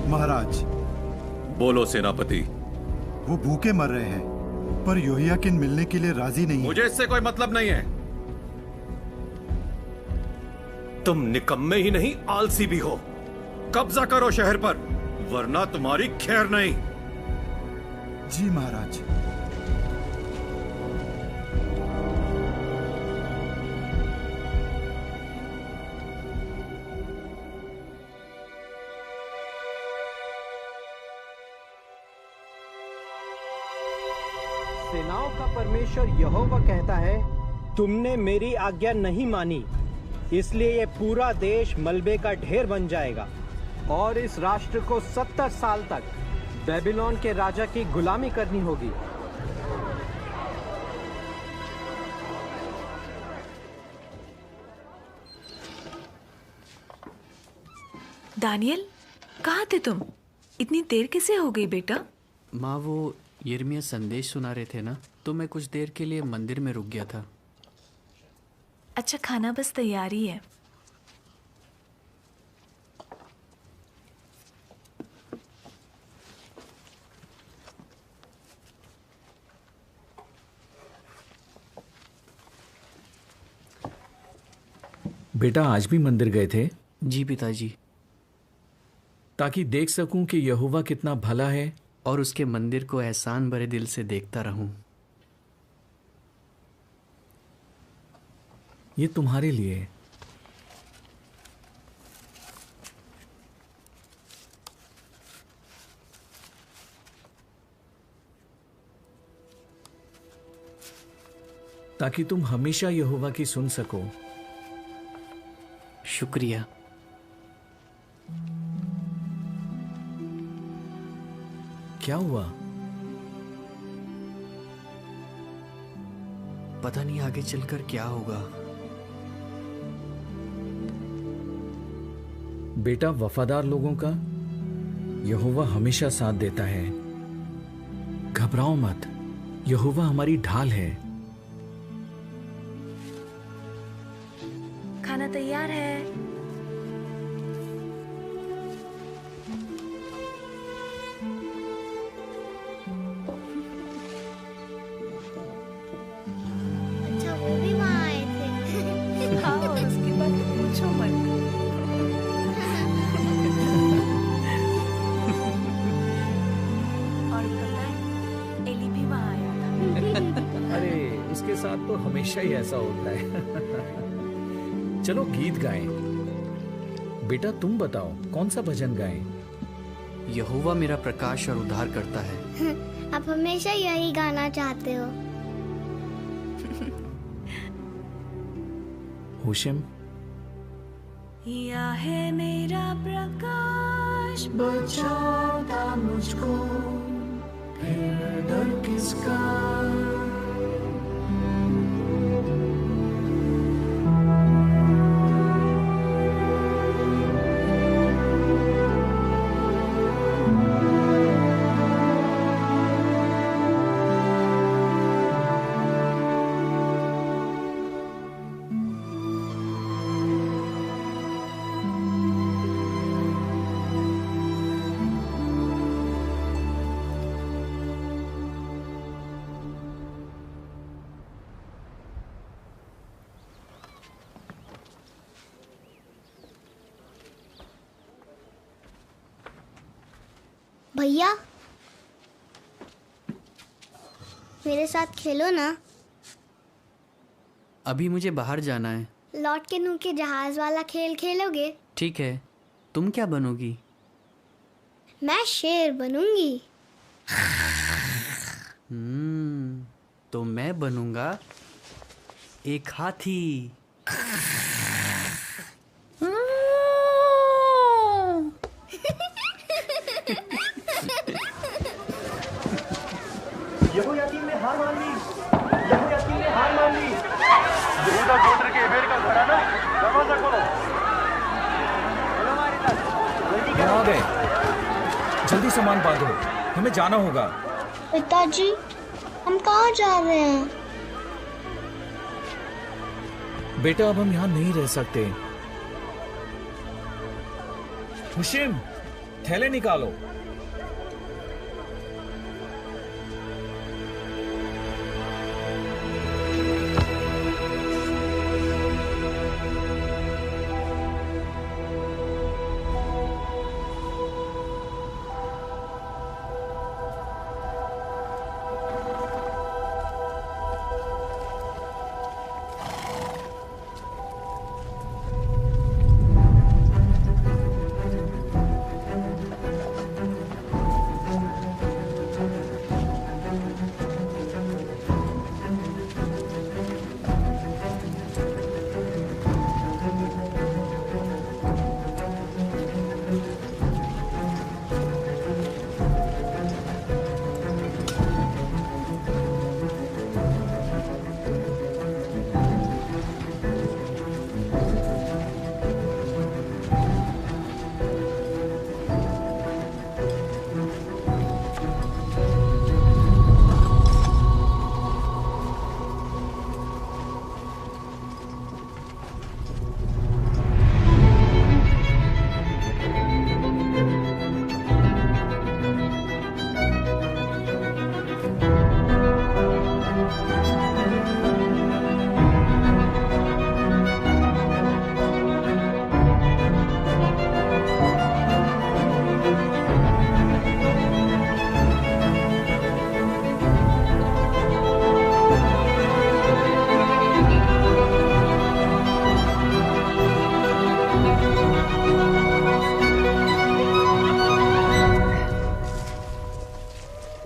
महाराज, बोलो सेनापति। वो भूखे मर रहे हैं, पर योहियाकिन मिलने के लिए राजी नहीं है। मुझे इससे कोई मतलब नहीं है। तुम निकम्मे ही नहीं, आलसी भी हो। कब्जा करो शहर पर, वरना तुम्हारी खैर नहीं। जी महाराज। सेनाओं का परमेश्वर यहोवा कहता है, तुमने मेरी आज्ञा नहीं मानी, इसलिए ये पूरा देश मलबे का ढेर बन जाएगा और इस राष्ट्र को 70 साल तक बेबीलोन के राजा की गुलामी करनी होगी। दानियल, कहाँ थे तुम? इतनी देर कैसे हो गई बेटा? माँ, वो यिर्मयाह संदेश सुना रहे थे ना, तो मैं कुछ देर के लिए मंदिर में रुक गया था। अच्छा, खाना बस तैयार ही है। बेटा, आज भी मंदिर गए थे? जी पिताजी। ताकि देख सकूं कि यहोवा कितना भला है और उसके मंदिर को एहसान भरे दिल से देखता रहूं। ये तुम्हारे लिए। ताकि तुम हमेशा यहोवा की सुन सको। शुक्रिया। क्या हुआ? पता नहीं आगे चलकर क्या होगा। बेटा, वफादार लोगों का यहोवा हमेशा साथ देता है। घबराओ मत, यहोवा हमारी ढाल है। खाना तैयार है। अच्छा, वो भी वहाँ आए थे। हाँ, उसके बाद पूछो मत। और पता है, एली भी वहाँ आया था। अरे, उसके साथ तो हमेशा ही ऐसा होता है। चलो गीत गाएं। बेटा, तुम बताओ कौन सा भजन गाएं? यहोवा मेरा प्रकाश और उद्धार करता है। आप हमेशा यही गाना चाहते हो। होशम, या है मेरा प्रकाश, बचाता मुझको, फिर डर किसका। भैया, मेरे साथ खेलो ना। अभी मुझे बाहर जाना है। लौट के नू के जहाज वाला खेल खेलोगे? ठीक है। तुम क्या बनोगी? मैं शेर बनूंगी। तो मैं बनूंगा एक हाथी। यहोयाकीन ने हार मान ली। यहोयाकीन ने हार मान ली। यहूदा गोत्र के एबेर का घराना, दरवाजा खोलो। आ गए। जल्दी सामान बांधो, हमें जाना होगा। पिताजी, हम कहाँ जा रहे हैं? बेटा, अब हम यहाँ नहीं रह सकते। हुशिम, थैले निकालो।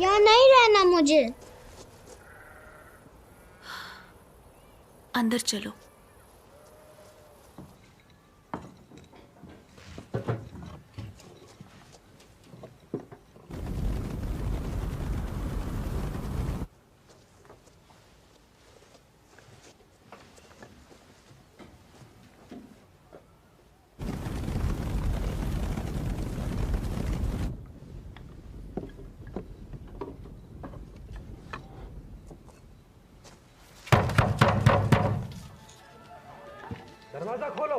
यहाँ नहीं रहना मुझे। अंदर चलो। दरवाजा खोलो।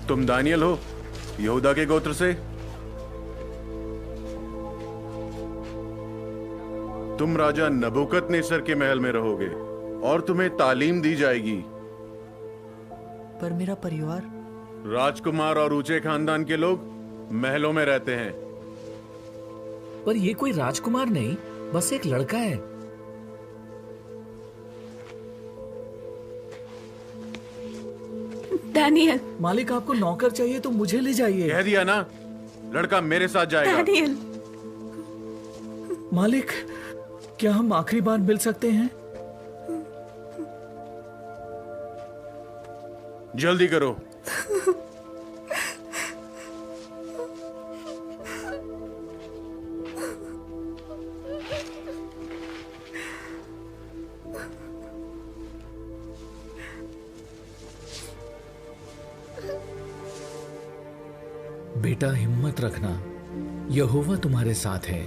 तुम दानियल हो, यहूदा के गोत्र से? तुम राजा नबूकदनेस्सर के महल में रहोगे और तुम्हें तालीम दी जाएगी। पर मेरा परिवार? राजकुमार और ऊंचे खानदान के लोग महलों में रहते हैं। पर ये कोई राजकुमार नहीं, बस एक लड़का है। दानियल। मालिक आपको नौकर चाहिए तो मुझे ले जाइए। कह दिया ना, लड़का मेरे साथ जाएगा। दानियल। मालिक, क्या हम आखिरी बार मिल सकते हैं? जल्दी करो। बेटा, हिम्मत रखना, यहोवा तुम्हारे साथ है।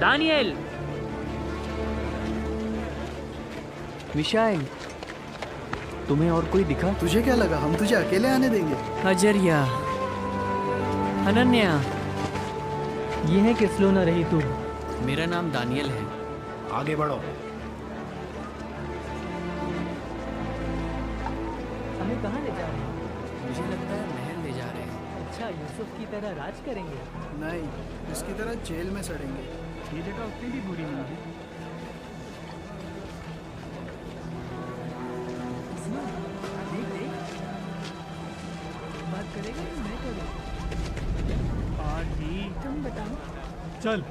दानियल। मिशाएल। तुम्हें और कोई दिखा? तुझे क्या लगा हम तुझे अकेले आने देंगे? अजरिया, अनन्या। ये है किसलो न रही तू। मेरा नाम दानियल है। आगे बढ़ो। हमें कहाँ ले जा रहे हैं? मुझे लगता है महल ले जा रहे हैं। अच्छा, यूसुफ की तरह राज करेंगे? नहीं, इसकी तरह जेल में सड़ेंगे। ये जगह उतनी भी बुरी नहीं है। बात करेगा कि मैं करूँ? आदि, तुम बताओ। चल।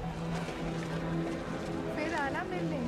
फिर आना मिलने।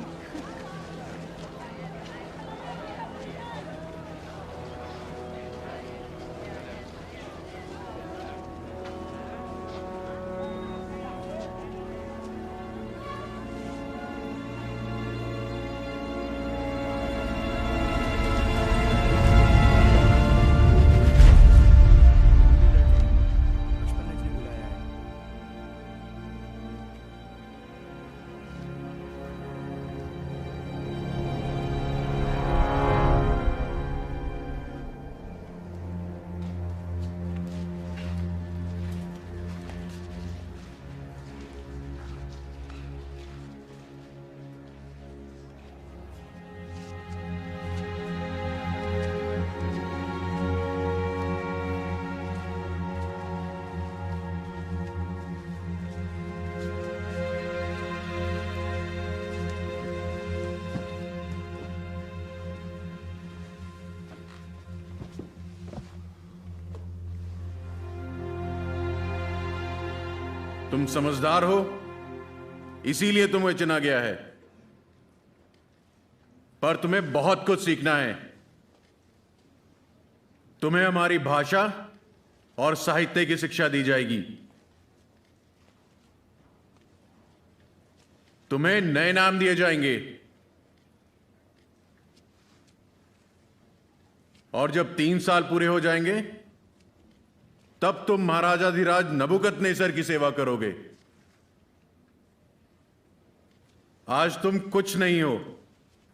तुम समझदार हो, इसीलिए तुम्हें चुना गया है, पर तुम्हें बहुत कुछ सीखना है। तुम्हें हमारी भाषा और साहित्य की शिक्षा दी जाएगी। तुम्हें नए नाम दिए जाएंगे और जब 3 साल पूरे हो जाएंगे तब तुम महाराजाधिराज नबुकदनेस्सर की सेवा करोगे। आज तुम कुछ नहीं हो,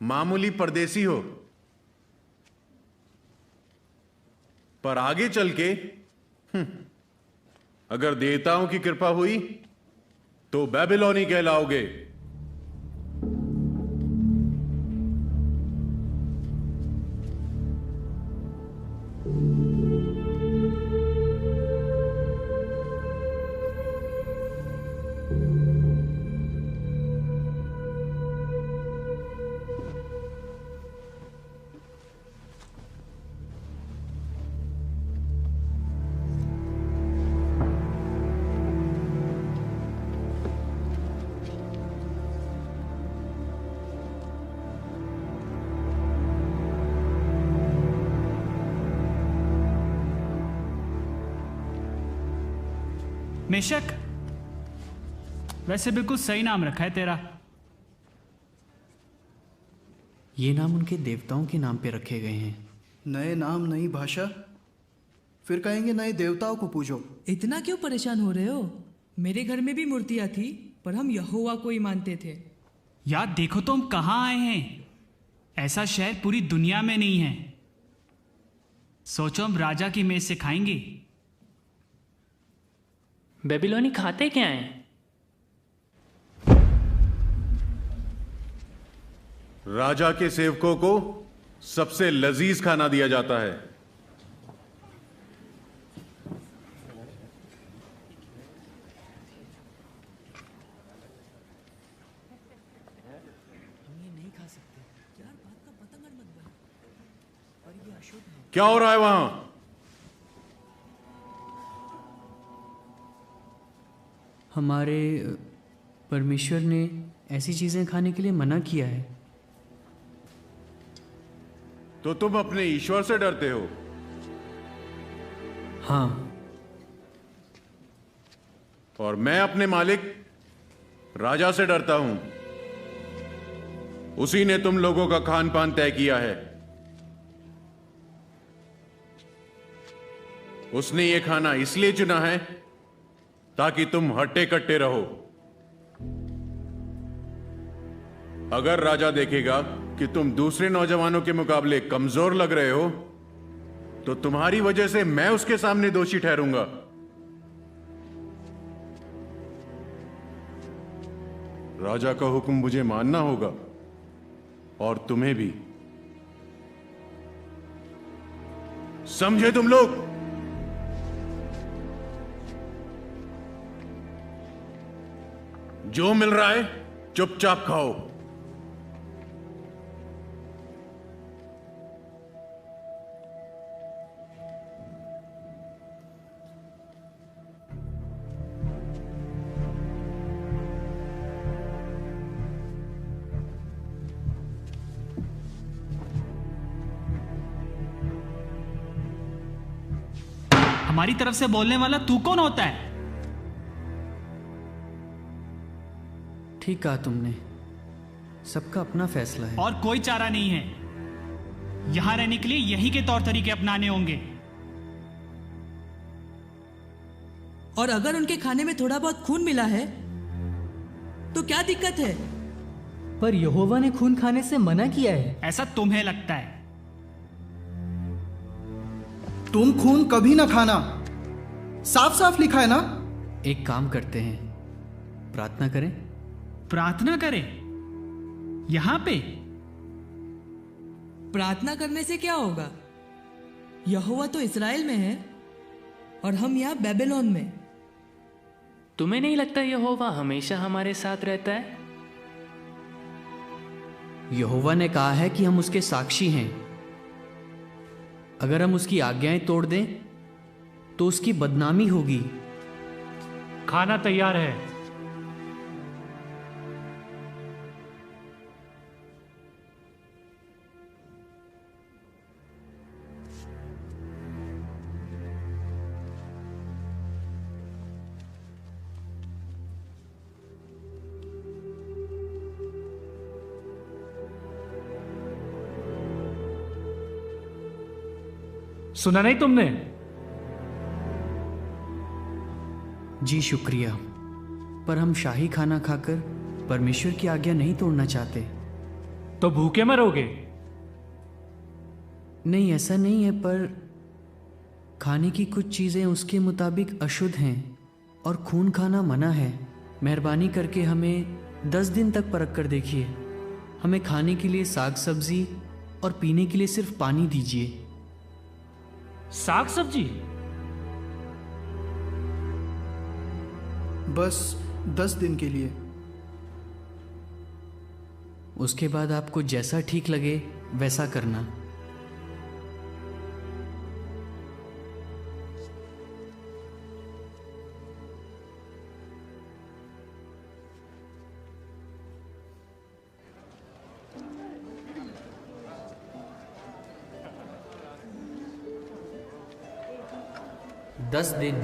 मामूली परदेसी हो, पर आगे चल के अगर देवताओं की कृपा हुई तो बेबीलोनी कहलाओगे। मेशक, वैसे बिल्कुल सही नाम रखा है तेरा। ये नाम उनके देवताओं के नाम पे रखे गए हैं। नए नाम, नई भाषा, फिर कहेंगे नए देवताओं को पूजो। इतना क्यों परेशान हो रहे हो? मेरे घर में भी मूर्तियां थी, पर हम यहोवा को ही मानते थे। यार देखो तो हम कहाँ आए हैं। ऐसा शहर पूरी दुनिया में नहीं है। सोचो हम राजा की मेज से खाएंगे। बेबीलोनी खाते क्या हैं? राजा के सेवकों को सबसे लजीज खाना दिया जाता है। क्या हो रहा है वहां? हमारे परमेश्वर ने ऐसी चीजें खाने के लिए मना किया है। तो तुम अपने ईश्वर से डरते हो? हाँ। और मैं अपने मालिक राजा से डरता हूं। उसी ने तुम लोगों का खान पान तय किया है। उसने ये खाना इसलिए चुना है ताकि तुम हट्टे कट्टे रहो। अगर राजा देखेगा कि तुम दूसरे नौजवानों के मुकाबले कमजोर लग रहे हो तो तुम्हारी वजह से मैं उसके सामने दोषी ठहरूंगा। राजा का हुक्म मुझे मानना होगा और तुम्हें भी। समझे तुम लोग? जो मिल रहा है चुपचाप खाओ। हमारी तरफ से बोलने वाला तू कौन होता है? ठीक कहा तुमने, सबका अपना फैसला है। और कोई चारा नहीं है। यहां रहने के लिए यही के तौर तरीके अपनाने होंगे। और अगर उनके खाने में थोड़ा बहुत खून मिला है तो क्या दिक्कत है? पर यहोवा ने खून खाने से मना किया है। ऐसा तुम्हें लगता है। तुम खून कभी ना खाना, साफ साफ लिखा है ना। एक काम करते हैं, प्रार्थना करें। प्रार्थना करें? यहां पे? प्रार्थना करने से क्या होगा? यहोवा तो इस्राएल में है और हम यहाँ बेबीलोन में। तुम्हें नहीं लगता यहोवा हमेशा हमारे साथ रहता है? यहोवा ने कहा है कि हम उसके साक्षी हैं। अगर हम उसकी आज्ञाएं तोड़ दें तो उसकी बदनामी होगी। खाना तैयार है। सुना नहीं तुमने? जी शुक्रिया, पर हम शाही खाना खाकर परमेश्वर की आज्ञा नहीं तोड़ना चाहते। तो भूखे मरोगे? नहीं, ऐसा नहीं है, पर खाने की कुछ चीजें उसके मुताबिक अशुद्ध हैं और खून खाना मना है। मेहरबानी करके हमें 10 दिन तक परख कर देखिए। हमें खाने के लिए साग सब्जी और पीने के लिए सिर्फ पानी दीजिए। साग सब्जी? बस 10 दिन के लिए। उसके बाद आपको जैसा ठीक लगे वैसा करना। दस दिन।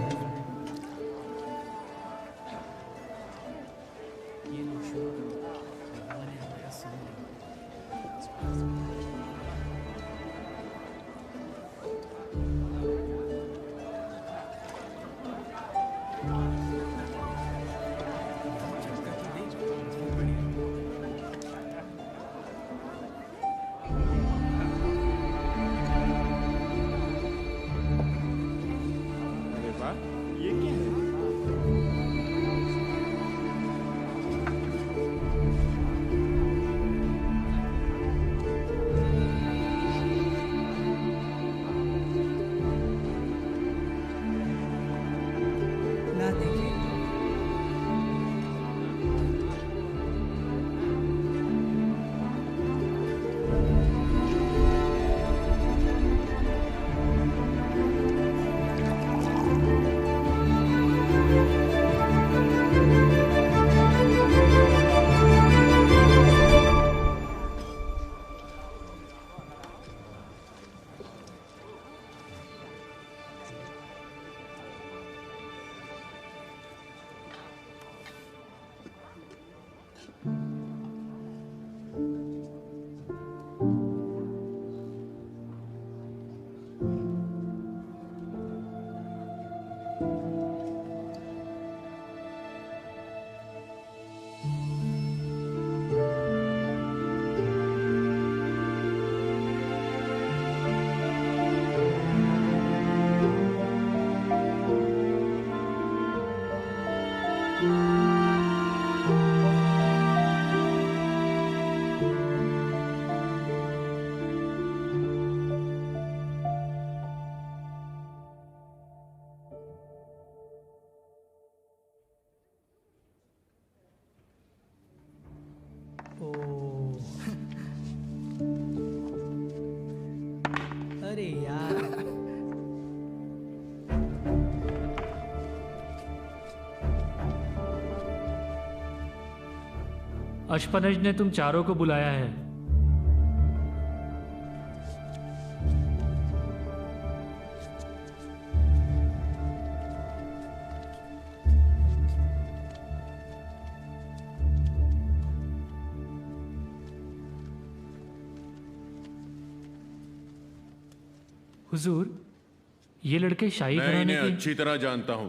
अशपनज ने तुम चारों को बुलाया है। हुजूर, ये लड़के शाही मैं घराने इन्हें के अच्छी तरह जानता हूं।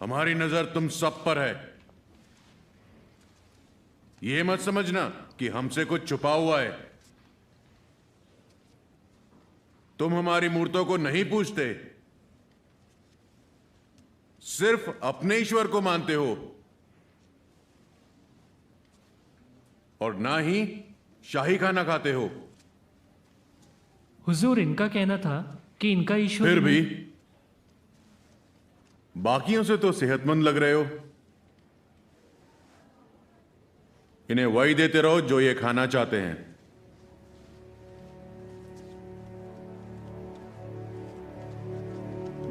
हमारी नजर तुम सब पर है। यह मत समझना कि हमसे कुछ छुपा हुआ है। तुम हमारी मूर्तों को नहीं पूजते, सिर्फ अपने ईश्वर को मानते हो और ना ही शाही खाना खाते हो। हुजूर, इनका कहना था कि इनका ईश्वर फिर भी बाकियों से तो सेहतमंद लग रहे हो। इन्हें वही देते रहो जो ये खाना चाहते हैं।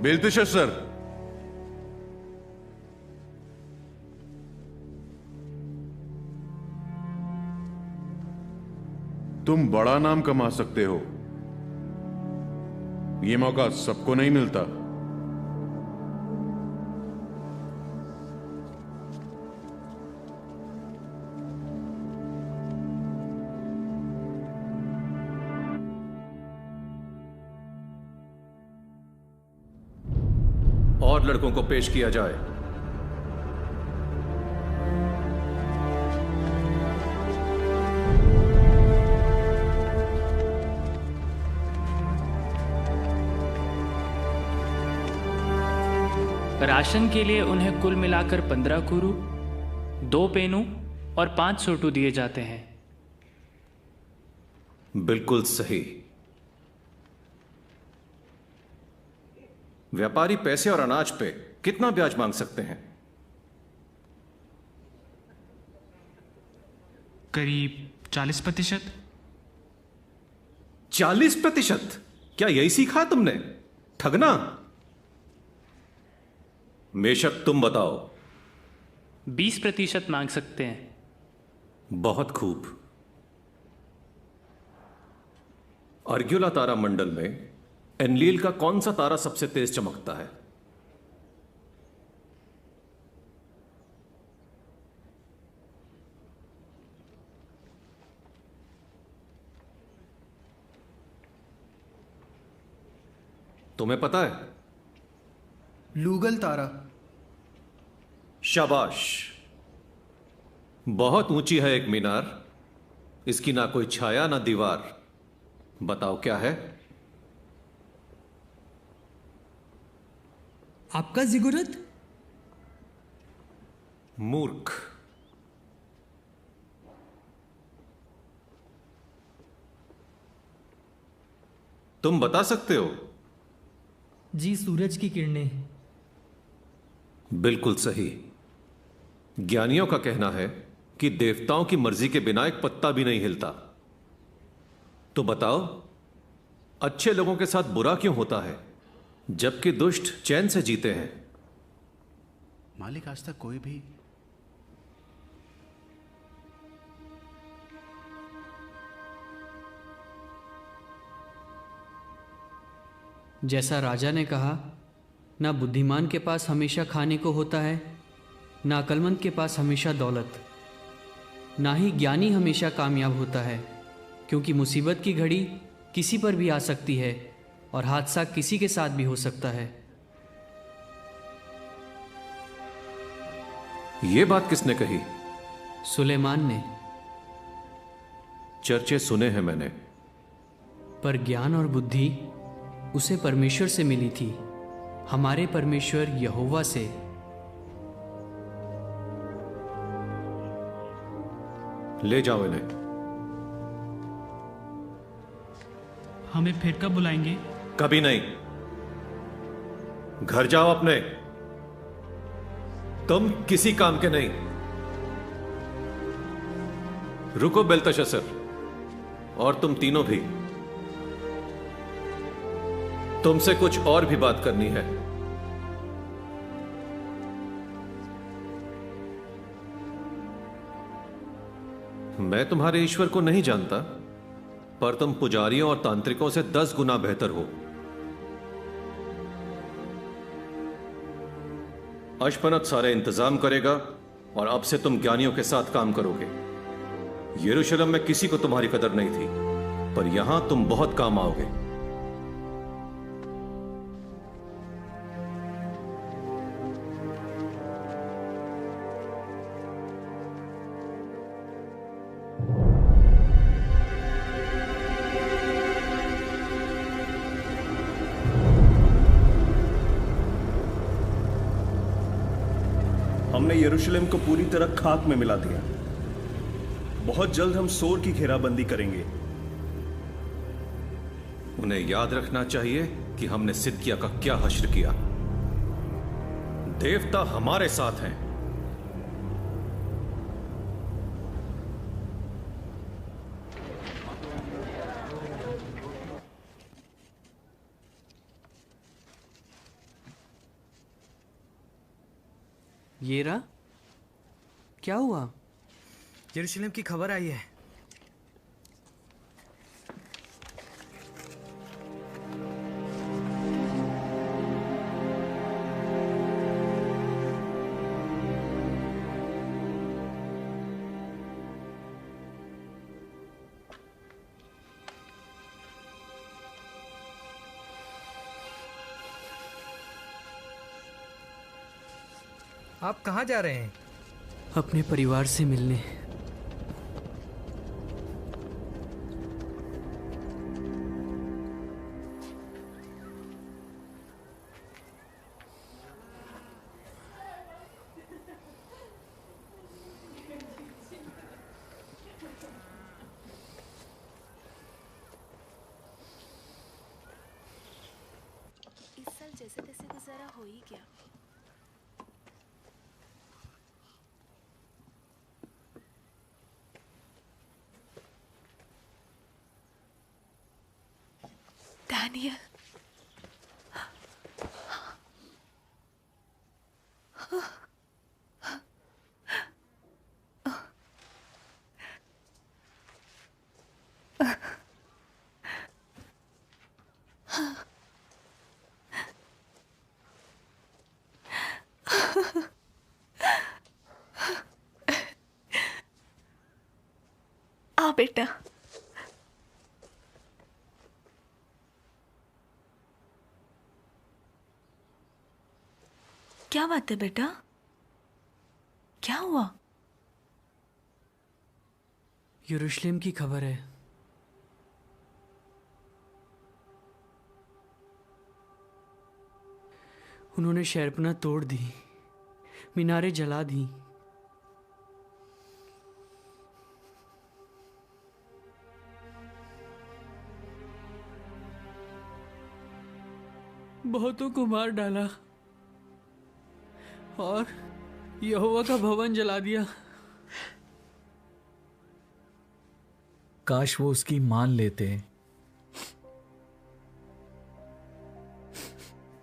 बेल्तशस्सर, तुम बड़ा नाम कमा सकते हो। यह मौका सबको नहीं मिलता। और लड़कों को पेश किया जाए। राशन के लिए उन्हें कुल मिलाकर 15 कुरु, 2 पेनू और 5 सोटू दिए जाते हैं। बिल्कुल सही। व्यापारी पैसे और अनाज पे कितना ब्याज मांग सकते हैं? करीब 40%। 40%? क्या यही सीखा तुमने? ठगना? बेशक, तुम बताओ। 20% मांग सकते हैं। बहुत खूब। अर्ग्युला तारा मंडल में एनलील का कौन सा तारा सबसे तेज चमकता है? तुम्हें पता है? लूगल तारा। शाबाश। बहुत ऊंची है एक मीनार, इसकी ना कोई छाया ना दीवार। बताओ क्या है? आपका जिगुरत? मूर्ख। तुम बता सकते हो? जी, सूरज की किरणें। बिल्कुल सही। ज्ञानियों का कहना है कि देवताओं की मर्जी के बिना एक पत्ता भी नहीं हिलता। तो बताओ, अच्छे लोगों के साथ बुरा क्यों होता है जबकि दुष्ट चैन से जीते हैं? मालिक, आज तक कोई भी जैसा राजा ने कहा, ना बुद्धिमान के पास हमेशा खाने को होता है, ना अक्लमंद के पास हमेशा दौलत, ना ही ज्ञानी हमेशा कामयाब होता है, क्योंकि मुसीबत की घड़ी किसी पर भी आ सकती है और हादसा किसी के साथ भी हो सकता है। यह बात किसने कही? सुलेमान ने। चर्चे सुने हैं मैंने। पर ज्ञान और बुद्धि उसे परमेश्वर से मिली थी, हमारे परमेश्वर यहोवा से। ले जाओ इन्हें। हमें फिर कब बुलाएंगे? कभी नहीं। घर जाओ अपने। तुम किसी काम के नहीं। रुको बेल्तशस्सर, और तुम तीनों भी। तुमसे कुछ और भी बात करनी है। मैं तुम्हारे ईश्वर को नहीं जानता, पर तुम पुजारियों और तांत्रिकों से 10 गुना बेहतर हो। अश्पनत सारे इंतजाम करेगा और अब से तुम ज्ञानियों के साथ काम करोगे। यरूशलेम में किसी को तुम्हारी कदर नहीं थी, पर यहां तुम बहुत काम आओगे। हमने यरूशलेम को पूरी तरह खाक में मिला दिया। बहुत जल्द हम सोर की घेराबंदी करेंगे। उन्हें याद रखना चाहिए कि हमने सिदकिया का क्या हश्र किया। देवता हमारे साथ हैं। ये रहा। क्या हुआ? यरूशलेम की खबर आई है। आप कहाँ जा रहे हैं? अपने परिवार से मिलने। इस साल जैसे तैसे गुजारा हो ही गया। Daniel. आ बेटा। क्या बात है बेटा? क्या हुआ? यरूशलेम की खबर है। उन्होंने शहरपनाह तोड़ दी, मीनारें जला दी। बहुतों को मार डाला और यहोवा का भवन जला दिया। काश वो उसकी मान लेते।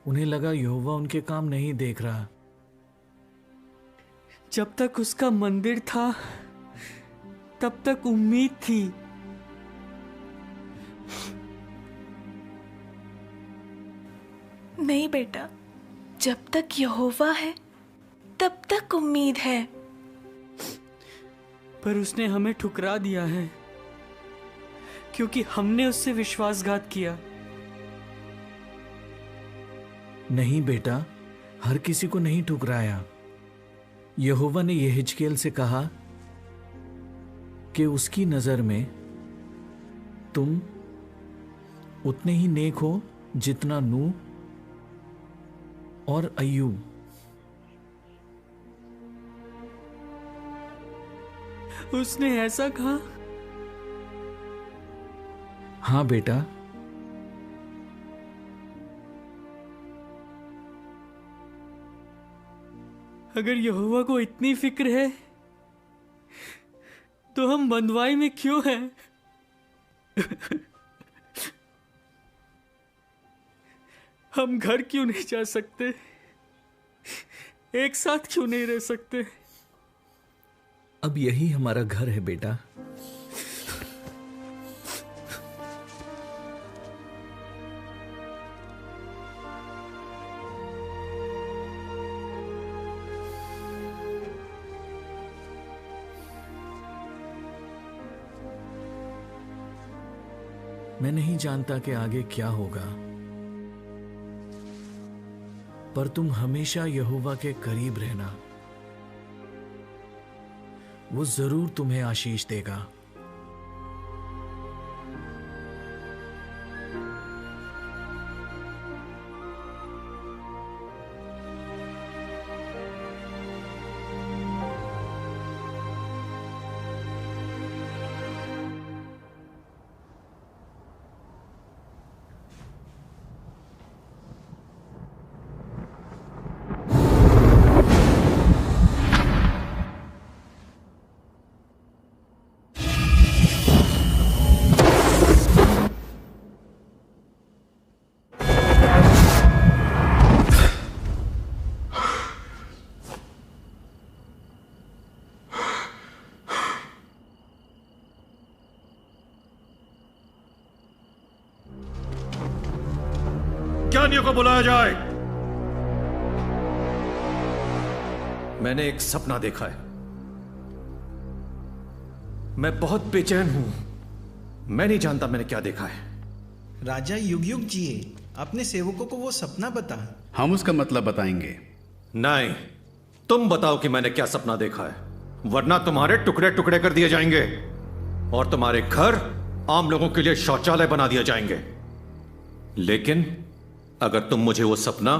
उन्हें लगा यहोवा उनके काम नहीं देख रहा। जब तक उसका मंदिर था तब तक उम्मीद थी। नहीं बेटा, जब तक यहोवा है तब तक उम्मीद है। पर उसने हमें ठुकरा दिया है क्योंकि हमने उससे विश्वासघात किया। नहीं बेटा, हर किसी को नहीं ठुकराया। यहोवा ने यहेजकेल से कहा कि उसकी नजर में तुम उतने ही नेक हो जितना नूह और अय्यूब। उसने ऐसा कहा? हाँ बेटा। अगर यहोवा को इतनी फिक्र है तो हम बंधुआई में क्यों हैं? हम घर क्यों नहीं जा सकते? एक साथ क्यों नहीं रह सकते? अब यही हमारा घर है बेटा। मैं नहीं जानता कि आगे क्या होगा, पर तुम हमेशा यहोवा के करीब रहना। वो जरूर तुम्हें आशीष देगा। ज्ञानियों को बुलाया जाए। मैंने एक सपना देखा है। मैं बहुत बेचैन हूं। मैं नहीं जानता मैंने क्या देखा है। राजा युग युग जिए, अपने सेवकों को वो सपना बता। हम उसका मतलब बताएंगे। नहीं, तुम बताओ कि मैंने क्या सपना देखा है, वरना तुम्हारे टुकड़े टुकड़े कर दिए जाएंगे और तुम्हारे घर आम लोगों के लिए शौचालय बना दिए जाएंगे। लेकिन अगर तुम मुझे वो सपना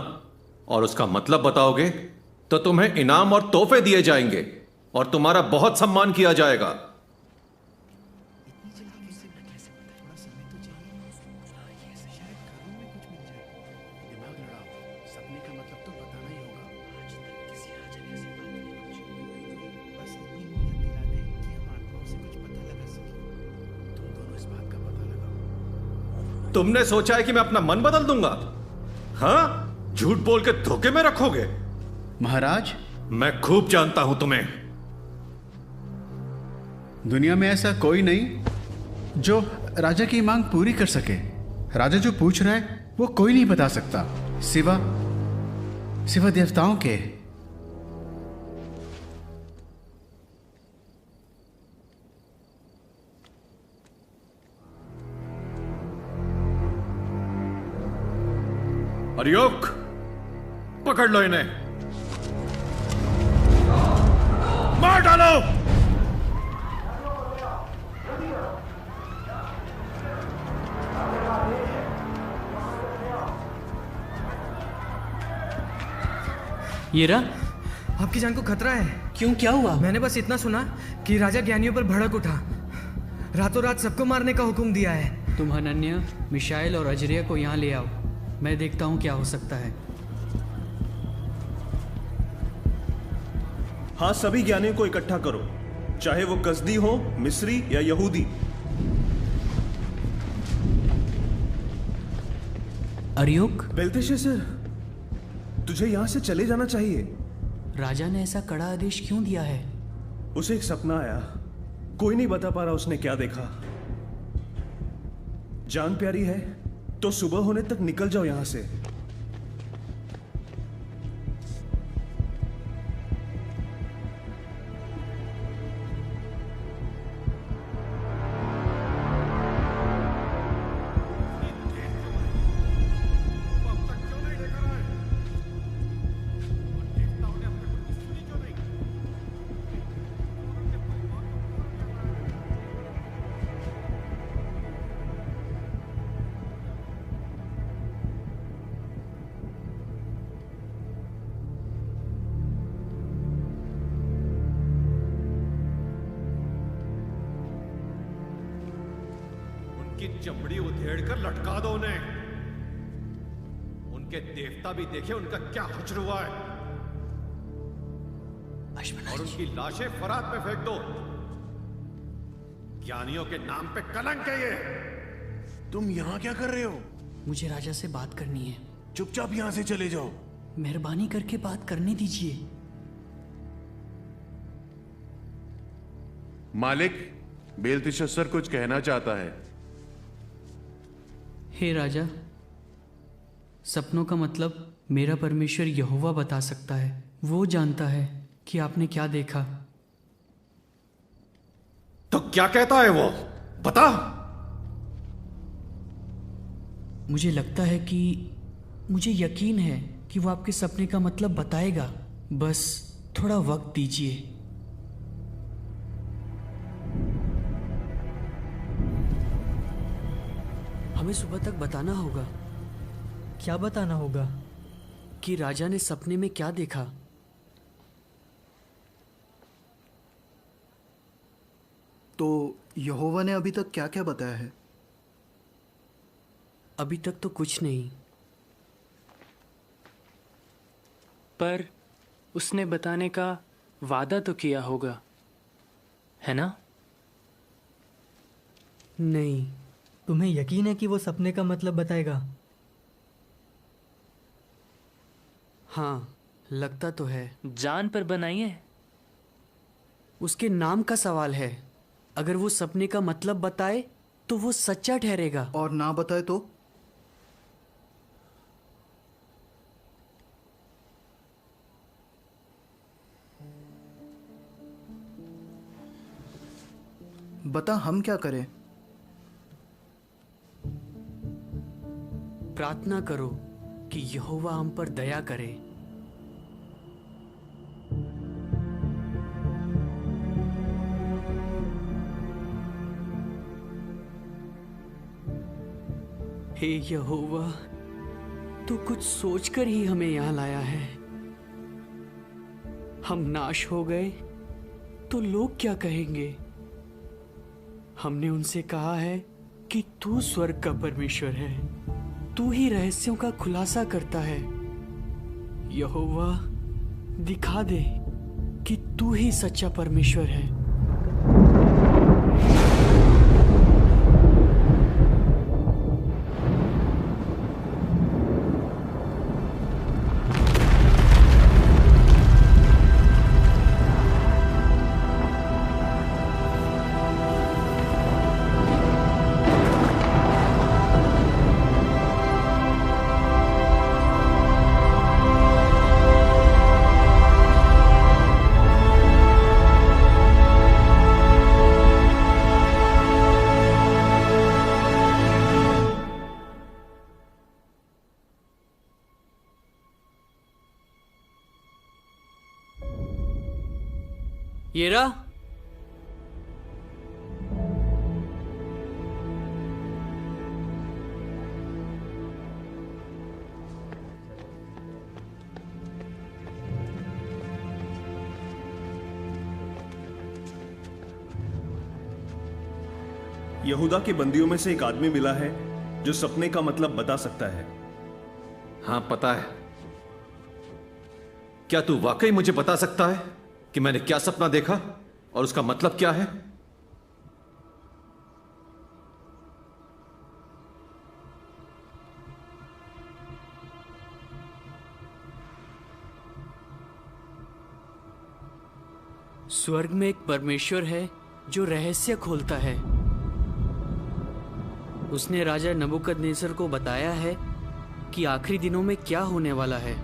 और उसका मतलब बताओगे तो तुम्हें इनाम और तोहफे दिए जाएंगे और तुम्हारा बहुत सम्मान किया जाएगा। तुमने सोचा है कि मैं अपना मन बदल दूंगा? हाँ, झूठ बोल के धोखे में रखोगे? महाराज, मैं खूब जानता हूं तुम्हें। दुनिया में ऐसा कोई नहीं जो राजा की मांग पूरी कर सके। राजा जो पूछ रहा है वो कोई नहीं बता सकता, सिवा देवताओं के। अर्योक, पकड़ लो इन्हें, मार डालो। ये रहा। आपकी जान को खतरा है। क्यों, क्या हुआ? मैंने बस इतना सुना कि राजा ज्ञानियों पर भड़क उठा, रातों रात सबको मारने का हुक्म दिया है। तुम हनन्या, मिशाइल और अजरिया को यहाँ ले आओ। मैं देखता हूँ क्या हो सकता है। हाँ, सभी ज्ञानियों को इकट्ठा करो, चाहे वो कसदी हो, मिस्री या यहूदी। अर्योक, बेल्तेशस्सर, तुझे यहां से चले जाना चाहिए। राजा ने ऐसा कड़ा आदेश क्यों दिया है? उसे एक सपना आया, कोई नहीं बता पा रहा उसने क्या देखा। जान प्यारी है तो सुबह होने तक निकल जाओ यहां से। चमड़ी उधेड़ कर लटका दो उन्हें। उनके देवता भी देखे उनका क्या हुज्र हुआ है, और उनकी लाशें फरात में फेंक दो। ज्ञानियों के नाम पे कलंक है ये। तुम यहाँ क्या कर रहे हो? मुझे राजा से बात करनी है। चुपचाप यहाँ से चले जाओ। मेहरबानी करके बात करने दीजिए। मालिक, बेल्तशस्सर कुछ कहना चाहता है। हे राजा, सपनों का मतलब मेरा परमेश्वर यहोवा बता सकता है। वो जानता है कि आपने क्या देखा। तो क्या कहता है वो? बता। मुझे लगता है कि मुझे यकीन है कि वो आपके सपने का मतलब बताएगा। बस थोड़ा वक्त दीजिए। हमें सुबह तक बताना होगा। क्या बताना होगा? कि राजा ने सपने में क्या देखा। तो यहोवा ने अभी तक क्या क्या बताया है? अभी तक तो कुछ नहीं। पर उसने बताने का वादा तो किया होगा, है ना? नहीं। तुम्हें यकीन है कि वो सपने का मतलब बताएगा? हाँ, लगता तो है। जान पर बनाइए। उसके नाम का सवाल है। अगर वो सपने का मतलब बताए तो वो सच्चा ठहरेगा, और ना बताए तो? बता, हम क्या करें? प्रार्थना करो कि यहोवा हम पर दया करे। हे यहोवा, तू कुछ सोचकर ही हमें यहां लाया है। हम नाश हो गए तो लोग क्या कहेंगे? हमने उनसे कहा है कि तू स्वर्ग का परमेश्वर है। तू ही रहस्यों का खुलासा करता है। यहोवा, दिखा दे कि तू ही सच्चा परमेश्वर है। येरा, यहूदा के बंदियों में से एक आदमी मिला है जो सपने का मतलब बता सकता है। हाँ, पता है। क्या तू वाकई मुझे बता सकता है कि मैंने क्या सपना देखा और उसका मतलब क्या है? स्वर्ग में एक परमेश्वर है जो रहस्य खोलता है। उसने राजा नबूकदनेस्सर को बताया है कि आखिरी दिनों में क्या होने वाला है।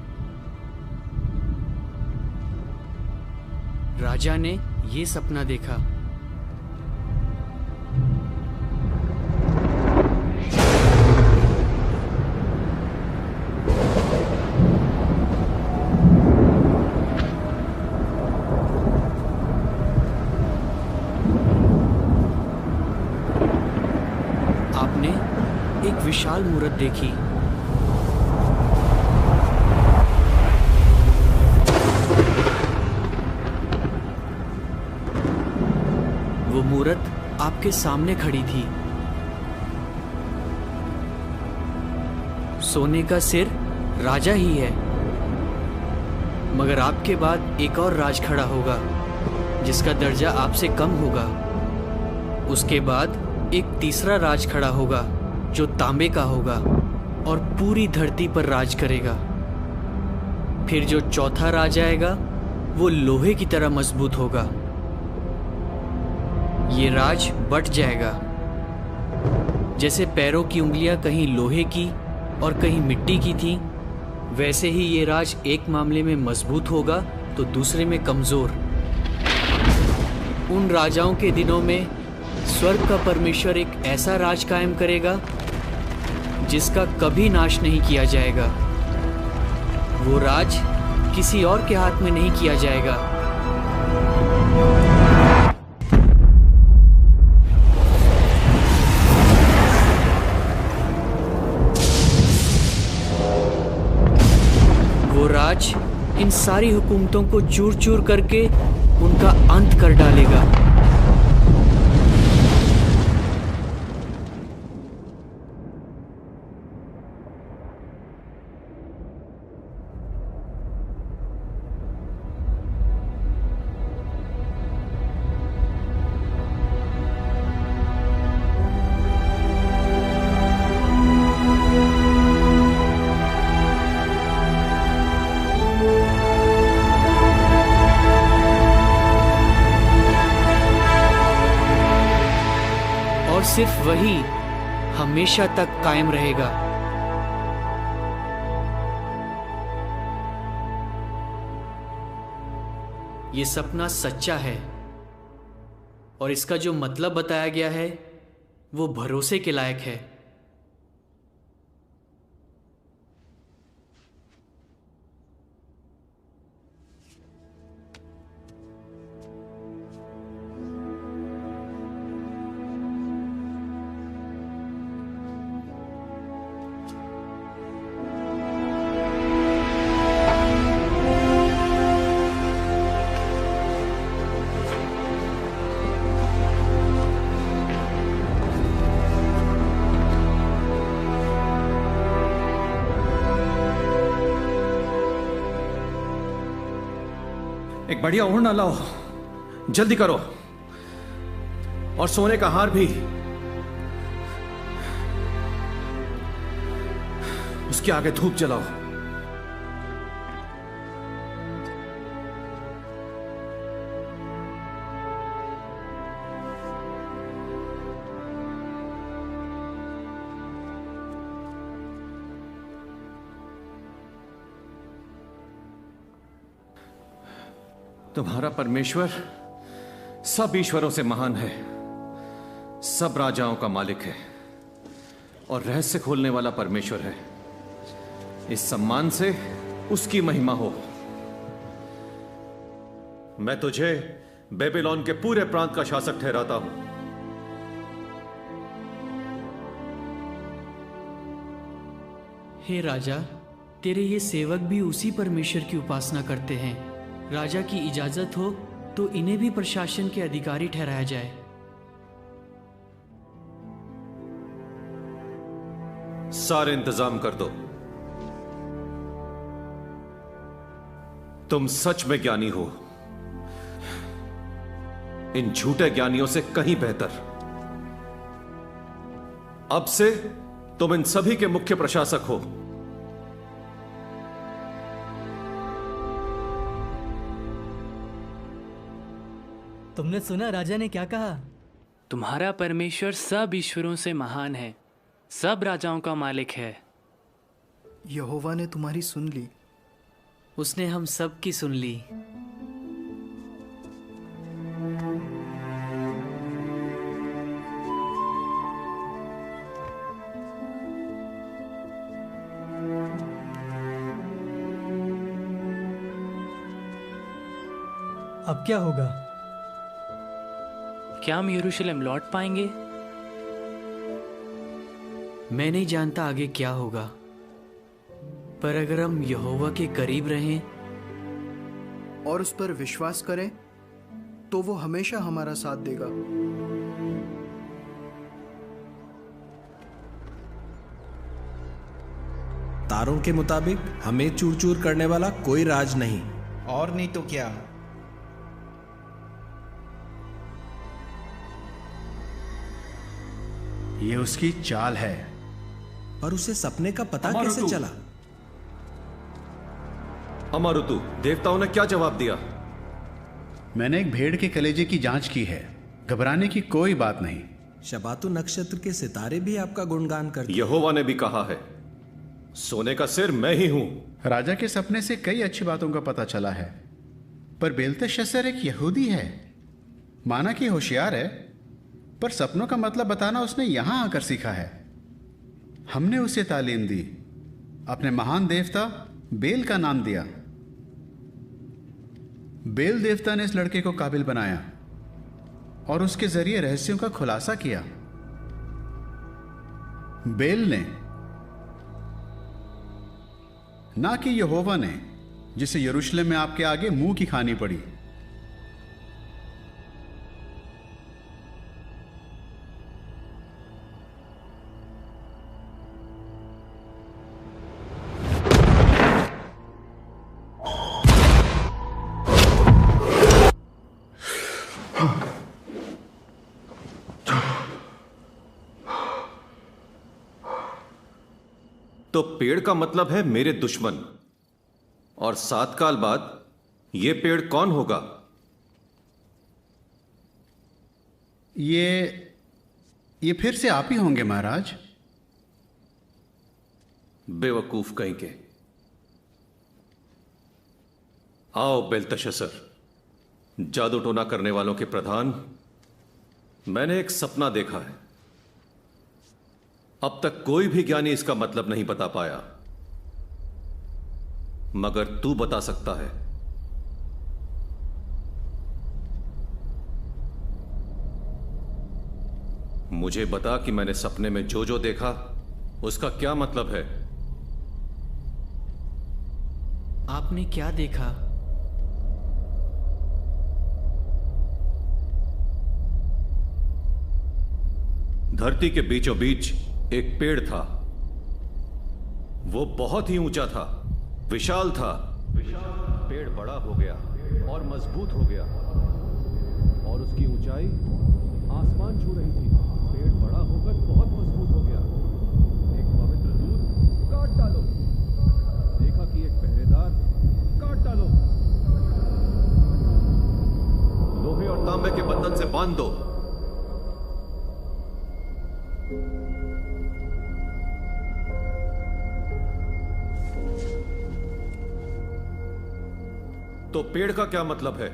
राजा ने ये सपना देखा। आपने एक विशाल मूरत देखी। वो मूरत आपके सामने खड़ी थी। सोने का सिर राजा ही है, मगर आपके बाद एक और राज खड़ा होगा जिसका दर्जा आपसे कम होगा। उसके बाद एक तीसरा राज खड़ा होगा जो तांबे का होगा और पूरी धरती पर राज करेगा। फिर जो चौथा राज आएगा वो लोहे की तरह मजबूत होगा। ये राज बट जाएगा। जैसे पैरों की उंगलियां कहीं लोहे की और कहीं मिट्टी की थी, वैसे ही ये राज एक मामले में मजबूत होगा तो दूसरे में कमजोर। उन राजाओं के दिनों में स्वर्ग का परमेश्वर एक ऐसा राज कायम करेगा जिसका कभी नाश नहीं किया जाएगा। वो राज किसी और के हाथ में नहीं किया जाएगा। वो राज इन सारी हुकूमतों को चूर चूर करके उनका अंत कर डालेगा। सिर्फ वही हमेशा तक कायम रहेगा। ये सपना सच्चा है और इसका जो मतलब बताया गया है वो भरोसे के लायक है। एक बढ़िया ओढ़ना लाओ, जल्दी करो। और सोने का हार भी। उसके आगे धूप जलाओ। तुम्हारा परमेश्वर सब ईश्वरों से महान है, सब राजाओं का मालिक है और रहस्य खोलने वाला परमेश्वर है। इस सम्मान से उसकी महिमा हो। मैं तुझे बेबीलोन के पूरे प्रांत का शासक ठहराता हूं। हे राजा, तेरे ये सेवक भी उसी परमेश्वर की उपासना करते हैं। राजा की इजाजत हो तो इन्हें भी प्रशासन के अधिकारी ठहराया जाए। सारे इंतजाम कर दो। तुम सच में ज्ञानी हो, इन झूठे ज्ञानियों से कहीं बेहतर। अब से तुम इन सभी के मुख्य प्रशासक हो। तुमने सुना राजा ने क्या कहा? तुम्हारा परमेश्वर सब ईश्वरों से महान है, सब राजाओं का मालिक है। यहोवा ने तुम्हारी सुन ली। उसने हम सब की सुन ली। अब क्या होगा? क्या हम यरूशलेम लौट पाएंगे? मैं नहीं जानता आगे क्या होगा, पर अगर हम यहोवा के करीब रहें और उस पर विश्वास करें तो वो हमेशा हमारा साथ देगा। तारों के मुताबिक हमें चूर चूर करने वाला कोई राज नहीं। और नहीं तो क्या। ये उसकी चाल है। पर उसे सपने का पता कैसे चला? अमारुतु, देवताओं ने क्या जवाब दिया? मैंने एक भेड़ के कलेजे की जांच की है, घबराने की कोई बात नहीं। शबातु नक्षत्र के सितारे भी आपका गुणगान करते। यहोवा ने भी कहा है, सोने का सिर मैं ही हूं। राजा के सपने से कई अच्छी बातों का पता चला है, पर बेलतेशस्सर एक यहूदी है। माना कि होशियार है, पर सपनों का मतलब बताना उसने यहां आकर सीखा है। हमने उसे तालीम दी, अपने महान देवता बेल का नाम दिया। बेल देवता ने इस लड़के को काबिल बनाया और उसके जरिए रहस्यों का खुलासा किया। बेल ने, ना कि यहोवा ने, जिसे यरूशलेम में आपके आगे मुंह की खानी पड़ी। तो पेड़ का मतलब है मेरे दुश्मन, और 7 काल बाद यह पेड़ कौन होगा? ये फिर से आप ही होंगे महाराज। बेवकूफ कहीं के। आओ बेलतशस्सर, जादू टोना करने वालों के प्रधान। मैंने एक सपना देखा है। अब तक कोई भी ज्ञानी इसका मतलब नहीं बता पाया, मगर तू बता सकता है। मुझे बता कि मैंने सपने में जो जो देखा उसका क्या मतलब है। आपने क्या देखा? धरती के बीचों बीच एक पेड़ था। वो बहुत ही ऊंचा था, विशाल था। पेड़ बड़ा हो गया और मजबूत हो गया, और उसकी ऊंचाई आसमान छू रही थी। पेड़ बड़ा होकर बहुत मजबूत हो गया। एक पवित्र दूत, काट डालो। देखा कि एक पहरेदार, काट डालो। लोहे और तांबे के बंधन से बांध दो। तो पेड़ का क्या मतलब है?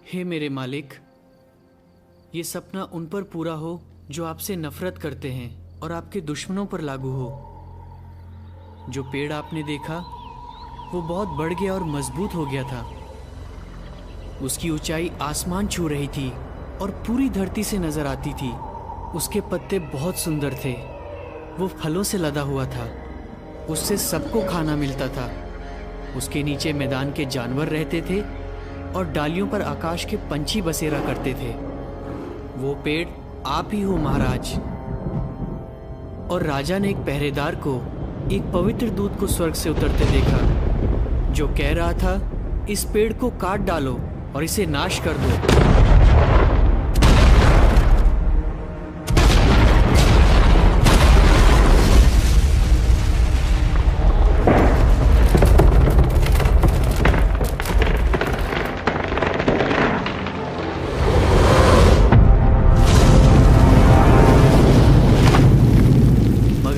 हे मेरे मालिक, ये सपना उन पर पूरा हो जो आपसे नफरत करते हैं, और आपके दुश्मनों पर लागू हो। जो पेड़ आपने देखा वो बहुत बढ़ गया और मजबूत हो गया था। उसकी ऊंचाई आसमान छू रही थी और पूरी धरती से नजर आती थी। उसके पत्ते बहुत सुंदर थे। वो फलों से लदा हुआ था। उससे सबको खाना मिलता था। उसके नीचे मैदान के जानवर रहते थे और डालियों पर आकाश के पंछी बसेरा करते थे। वो पेड़ आप ही हो महाराज। और राजा ने एक पहरेदार को, एक पवित्र दूत को स्वर्ग से उतरते देखा, जो कह रहा था, इस पेड़ को काट डालो और इसे नाश कर दो।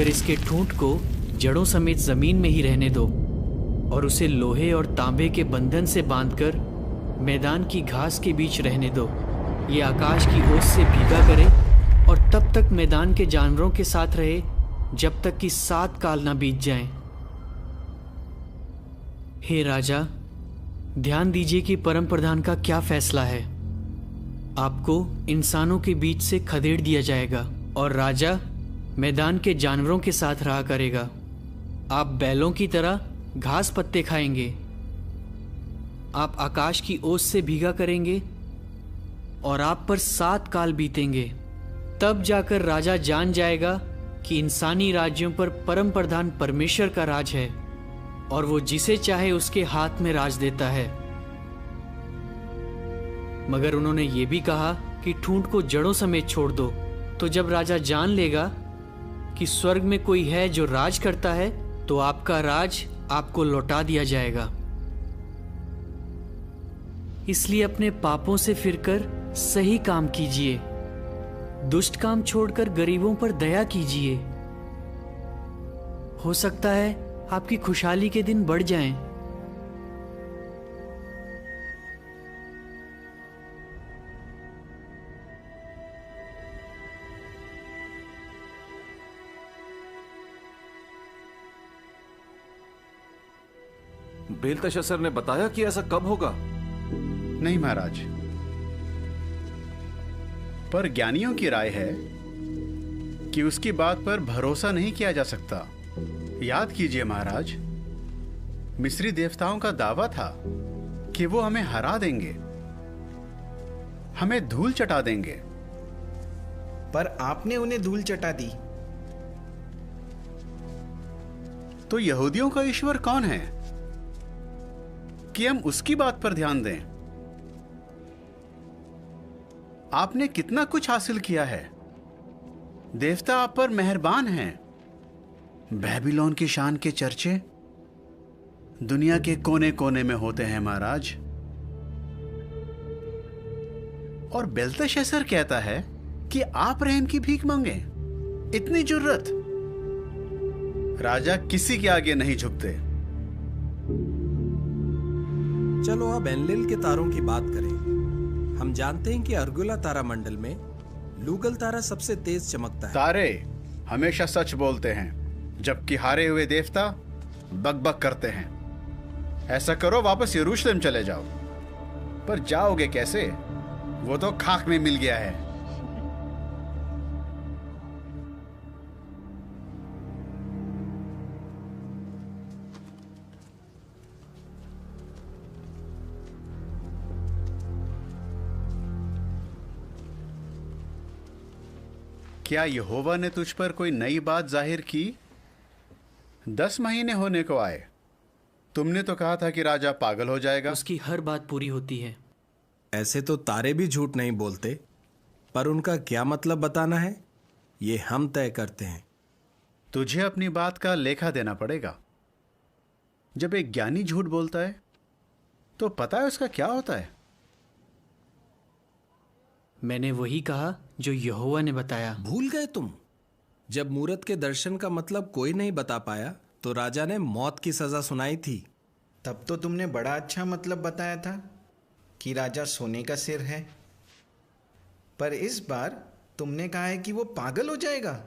इसके ठूंठ को जड़ों समेत जमीन में ही रहने दो और उसे लोहे और तांबे के बंधन से बांधकर मैदान की घास के बीच रहने दो। ये आकाश की ओस से भीगा करे और तब तक मैदान के जानवरों के साथ रहे जब तक कि 7 काल ना बीत जाएं। हे राजा, ध्यान दीजिए कि परम प्रधान का क्या फैसला है। आपको इंसानों के बीच से खदेड़ दिया जाएगा और राजा मैदान के जानवरों के साथ रहा करेगा। आप बैलों की तरह घास पत्ते खाएंगे। आप आकाश की ओस से भीगा करेंगे और आप पर 7 काल बीतेंगे। तब जाकर राजा जान जाएगा कि इंसानी राज्यों पर परम प्रधान परमेश्वर का राज है और वो जिसे चाहे उसके हाथ में राज देता है। मगर उन्होंने ये भी कहा कि ठूंठ को जड़ों समेत छोड़ दो। तो जब राजा जान लेगा कि स्वर्ग में कोई है जो राज करता है, तो आपका राज आपको लौटा दिया जाएगा। इसलिए अपने पापों से फिरकर सही काम कीजिए, दुष्ट काम छोड़कर गरीबों पर दया कीजिए। हो सकता है आपकी खुशहाली के दिन बढ़ जाएं। बेलतशस्सर ने बताया कि ऐसा कब होगा? नहीं महाराज, पर ज्ञानियों की राय है कि उसकी बात पर भरोसा नहीं किया जा सकता। याद कीजिए महाराज, मिस्री देवताओं का दावा था कि वो हमें हरा देंगे, हमें धूल चटा देंगे। पर आपने उन्हें धूल चटा दी। तो यहूदियों का ईश्वर कौन है कि हम उसकी बात पर ध्यान दें? आपने कितना कुछ हासिल किया है। देवता आप पर मेहरबान हैं। बेबीलोन की शान के चर्चे दुनिया के कोने कोने में होते हैं महाराज। और बेलतशस्सर कहता है कि आप रहम की भीख मांगे। इतनी जुर्रत! राजा किसी के आगे नहीं झुकते। चलो अब एनलिल के तारों की बात करें। हम जानते हैं कि अर्गुला तारा मंडल में लूगल तारा सबसे तेज चमकता है। तारे हमेशा सच बोलते हैं, जबकि हारे हुए देवता बकबक करते हैं। ऐसा करो, वापस यरूशलेम चले जाओ। पर जाओगे कैसे? वो तो खाक में मिल गया है। क्या यहोवा ने तुझ पर कोई नई बात जाहिर की? 10 महीने होने को आए। तुमने तो कहा था कि राजा पागल हो जाएगा। उसकी हर बात पूरी होती है। ऐसे तो तारे भी झूठ नहीं बोलते, पर उनका क्या मतलब बताना है ये हम तय करते हैं। तुझे अपनी बात का लेखा देना पड़ेगा। जब एक ज्ञानी झूठ बोलता है तो पता है उसका क्या होता है? मैंने वही कहा जो यहोवा ने बताया। भूल गए तुम? जब मूरत के दर्शन का मतलब कोई नहीं बता पाया तो राजा ने मौत की सजा सुनाई थी। तब तो तुमने बड़ा अच्छा मतलब बताया था कि राजा सोने का सिर है, पर इस बार तुमने कहा है कि वो पागल हो जाएगा,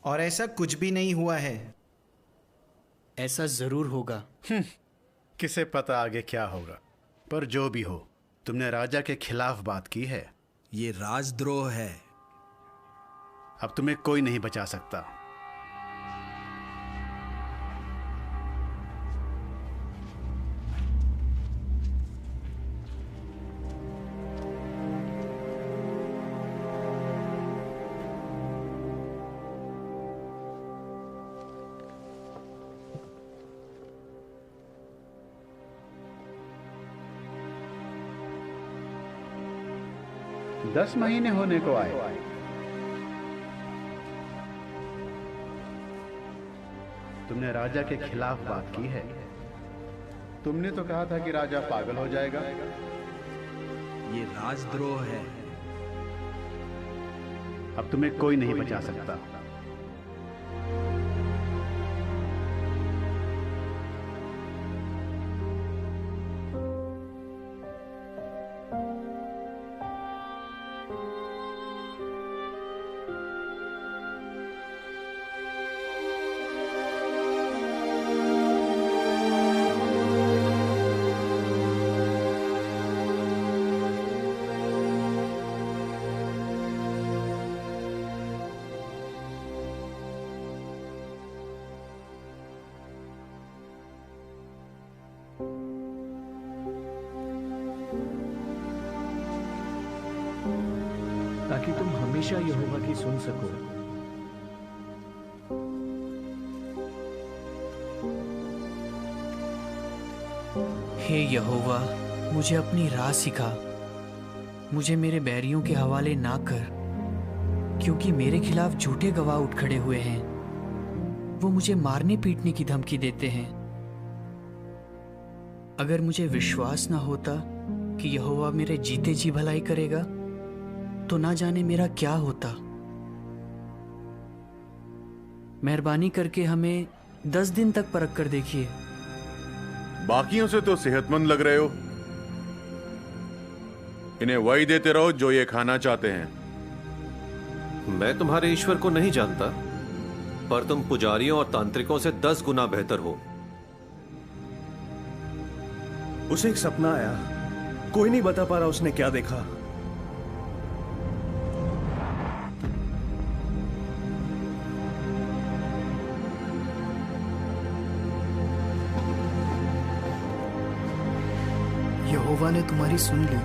और ऐसा कुछ भी नहीं हुआ है। ऐसा जरूर होगा। किसे पता आगे क्या होगा। पर जो भी हो, तुमने राजा के खिलाफ बात की है। ये राजद्रोह है। अब तुम्हें कोई नहीं बचा सकता। दस महीने होने को आए। तुमने राजा के खिलाफ बात की है। तुमने तो कहा था कि राजा पागल हो जाएगा। ये राजद्रोह है। अब तुम्हें कोई नहीं बचा सकता। हमेशा यहोवा की सुन सको। हे यहोवा, मुझे अपनी राह सिखा, मुझे मेरे बैरियों के हवाले ना कर, क्योंकि मेरे खिलाफ झूठे गवाह उठ खड़े हुए हैं। वो मुझे मारने पीटने की धमकी देते हैं। अगर मुझे विश्वास ना होता कि यहोवा मेरे जीते जी भलाई करेगा, तो ना जाने मेरा क्या होता। मेहरबानी करके हमें 10 दिन तक परख कर देखिए। बाकियों से तो सेहतमंद लग रहे हो। इन्हें वही देते रहो जो ये खाना चाहते हैं। मैं तुम्हारे ईश्वर को नहीं जानता, पर तुम पुजारियों और तांत्रिकों से 10 गुना बेहतर हो। उसे एक सपना आया, कोई नहीं बता पा रहा उसने क्या देखा। यहोवा ने तुम्हारी सुन ली।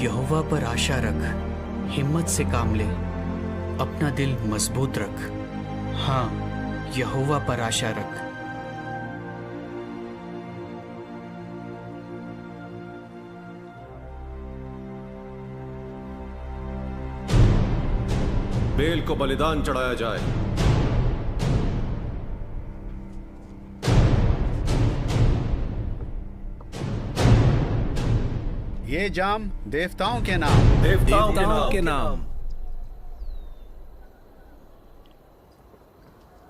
यहोवा पर आशा रख, हिम्मत से काम ले, अपना दिल मजबूत रख। हाँ, यहोवा पर आशा रख। बेल को बलिदान चढ़ाया जाए। ये जाम देवताओं के नाम, देवताओं के नाम।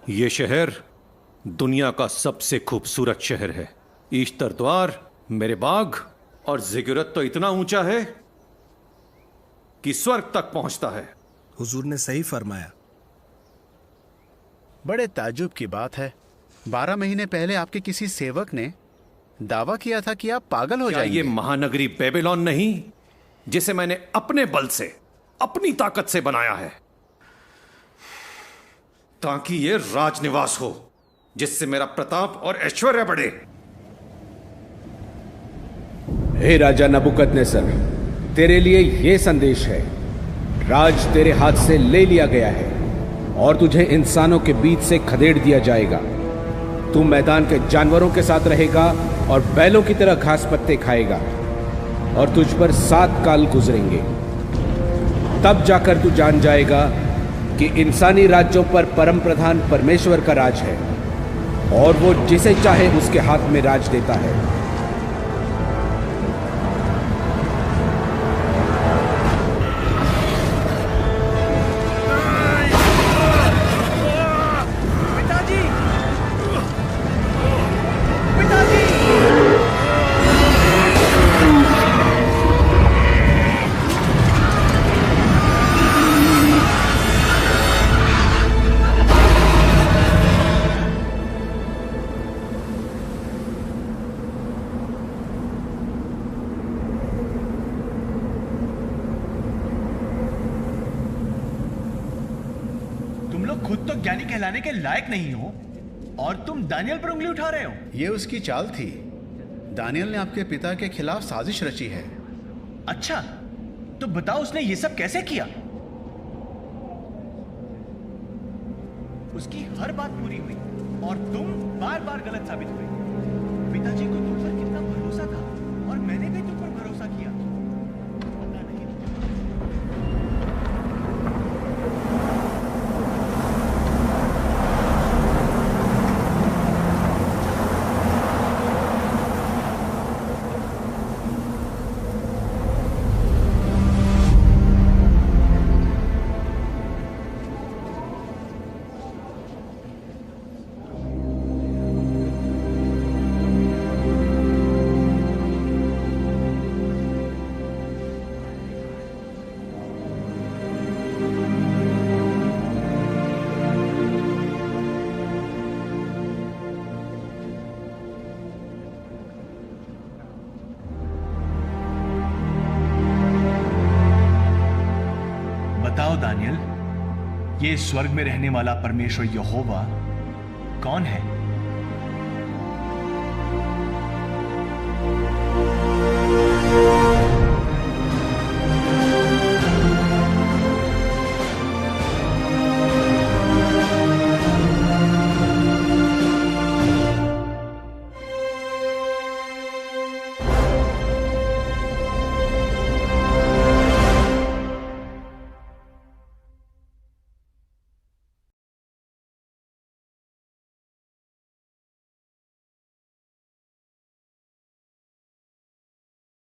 ये शहर दुनिया का सबसे खूबसूरत शहर है। ईस्टर द्वार, मेरे बाग और जिगुरत तो इतना ऊंचा है कि स्वर्ग तक पहुंचता है। हुजूर ने सही फरमाया। बड़े ताज्जुब की बात है, 12 महीने पहले आपके किसी सेवक ने दावा किया था कि आप पागल हो जाएंगे। ये महानगरी बेबीलोन नहीं, जिसे मैंने अपने बल से, अपनी ताकत से बनाया है, ताकि ये राजनिवास हो जिससे मेरा प्रताप और ऐश्वर्य बढ़े। हे राजा नबूकदनेस्सर, तेरे लिए यह संदेश है, राज तेरे हाथ से ले लिया गया है और तुझे इंसानों के बीच से खदेड़ दिया जाएगा। तू मैदान के जानवरों के साथ रहेगा और बैलों की तरह घास पत्ते खाएगा, और तुझ पर 7 काल गुजरेंगे। तब जाकर तू जान जाएगा कि इंसानी राज्यों पर परम प्रधान परमेश्वर का राज है, और वो जिसे चाहे उसके हाथ में राज देता है। कहलाने के लायक नहीं हो और तुम दानियल पर उंगली उठा रहे हो। ये उसकी चाल थी। दानियल ने आपके पिता के खिलाफ साजिश रची है। अच्छा, तो बताओ उसने ये सब कैसे किया? उसकी हर बात पूरी हुई और तुम बार बार गलत साबित हुए। पिताजी को तुम पर कितना भरोसा था और मैंने भी तुम पर भरोसा किया। पता नहीं। दानियल, ये स्वर्ग में रहने वाला परमेश्वर यहोवा कौन है?